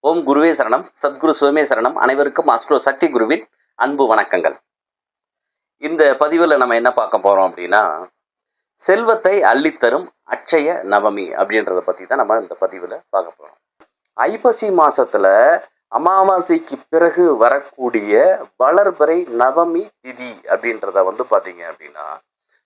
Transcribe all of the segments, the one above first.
ஓம் குருவே சரணம், சத்குரு சிவமே சரணம். அனைவருக்கும் அஸ்ட்ரோ சக்தி குருவின் அன்பு வணக்கங்கள். இந்த பதிவில் நம்ம என்ன பார்க்க போகிறோம் அப்படின்னா, செல்வத்தை அள்ளித்தரும் அட்சய நவமி அப்படின்றத பற்றி தான் நம்ம இந்த பதிவில் பார்க்க போகிறோம். ஐப்பசி மாதத்தில் அமாவாசைக்கு பிறகு வரக்கூடிய வளர்பிறை நவமி திதி அப்படின்றத பார்த்தீங்க அப்படின்னா,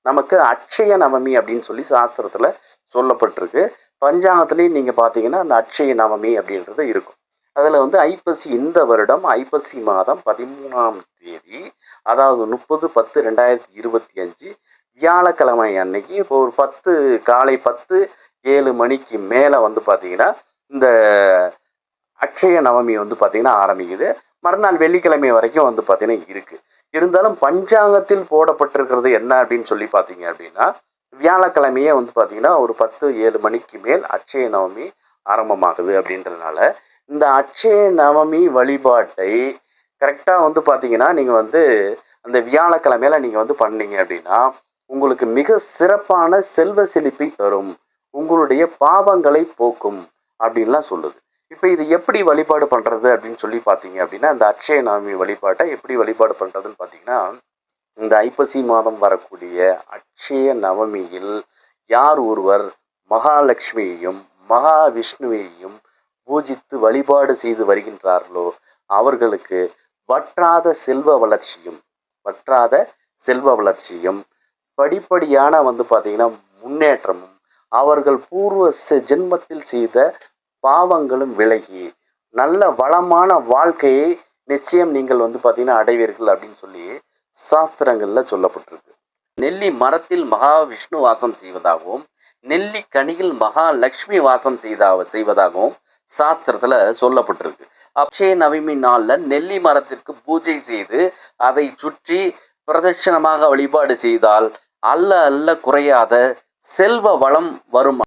நமக்கு அட்சய நவமி அப்படின்னு சொல்லி சாஸ்திரத்தில் சொல்லப்பட்டிருக்கு. பஞ்சாங்கத்துலேயும் நீங்கள் பார்த்தீங்கன்னா அந்த அட்சய நவமி அப்படின்றது இருக்கும். அதில் ஐப்பசி இந்த வருடம் ஐப்பசி மாதம் 13ஆம் தேதி, அதாவது 30/10/2025 வியாழக்கிழமை அன்னைக்கு இப்போ ஒரு காலை 10:07 மணிக்கு மேலே பார்த்தீங்கன்னா இந்த அட்சய நவமி பார்த்தீங்கன்னா ஆரம்பிக்குது. மறுநாள் வெள்ளிக்கிழமை வரைக்கும் பார்த்தீங்கன்னா இருக்குது. இருந்தாலும் பஞ்சாங்கத்தில் போடப்பட்டிருக்கிறது என்ன அப்படின்னு சொல்லி பார்த்தீங்க அப்படின்னா, வியாழக்கிழமையே பார்த்தீங்கன்னா ஒரு 10:07 மணிக்கு மேல் அட்சய நவமி ஆரம்பமாகுது. அப்படின்றதுனால இந்த அட்சய நவமி வழிபாட்டை கரெக்டாக பார்த்தீங்கன்னா நீங்கள் அந்த வியாழக்கிழமையில நீங்கள் பண்ணீங்க அப்படின்னா உங்களுக்கு மிக சிறப்பான செல்வ செழிப்பை தரும், உங்களுடைய பாவங்களை போக்கும் அப்படின்லாம் சொல்லுது. இப்போ இது எப்படி வழிபாடு பண்ணுறது அப்படின்னு சொல்லி பார்த்தீங்க அப்படின்னா, இந்த அட்சய நவமி வழிபாட்டை எப்படி வழிபாடு பண்ணுறதுன்னு பார்த்தீங்கன்னா, இந்த ஐப்பசி மாதம் வரக்கூடிய அட்சய நவமியில் யார் ஒருவர் மகாலட்சுமியையும் மகாவிஷ்ணுவையும் பூஜித்து வழிபாடு செய்து வருகின்றார்களோ அவர்களுக்கு வற்றாத செல்வ வளர்ச்சியும் படிப்படியான பார்த்தீங்கன்னா முன்னேற்றமும், அவர்கள் பூர்வ ஜென்மத்தில் செய்த பாவங்களும் விலகி நல்ல வளமான வாழ்க்கையை நிச்சயம் நீங்கள் பார்த்தீங்கன்னா அடைவீர்கள் அப்படின்னு சொல்லி சாஸ்திரங்களில் சொல்லப்பட்டிருக்கு. நெல்லி மரத்தில் மகாவிஷ்ணு வாசம் செய்வதாகவும் நெல்லி கனியில் மகாலட்சுமி வாசம் செய்வதாகவும் சாஸ்திரத்தில் சொல்லப்பட்டிருக்கு. அட்சய நவமி நாளில் நெல்லி மரத்திற்கு பூஜை செய்து அதை சுற்றி பிரதட்சணமாக வழிபாடு செய்தால் அல்ல குறையாத செல்வ வளம் வரும்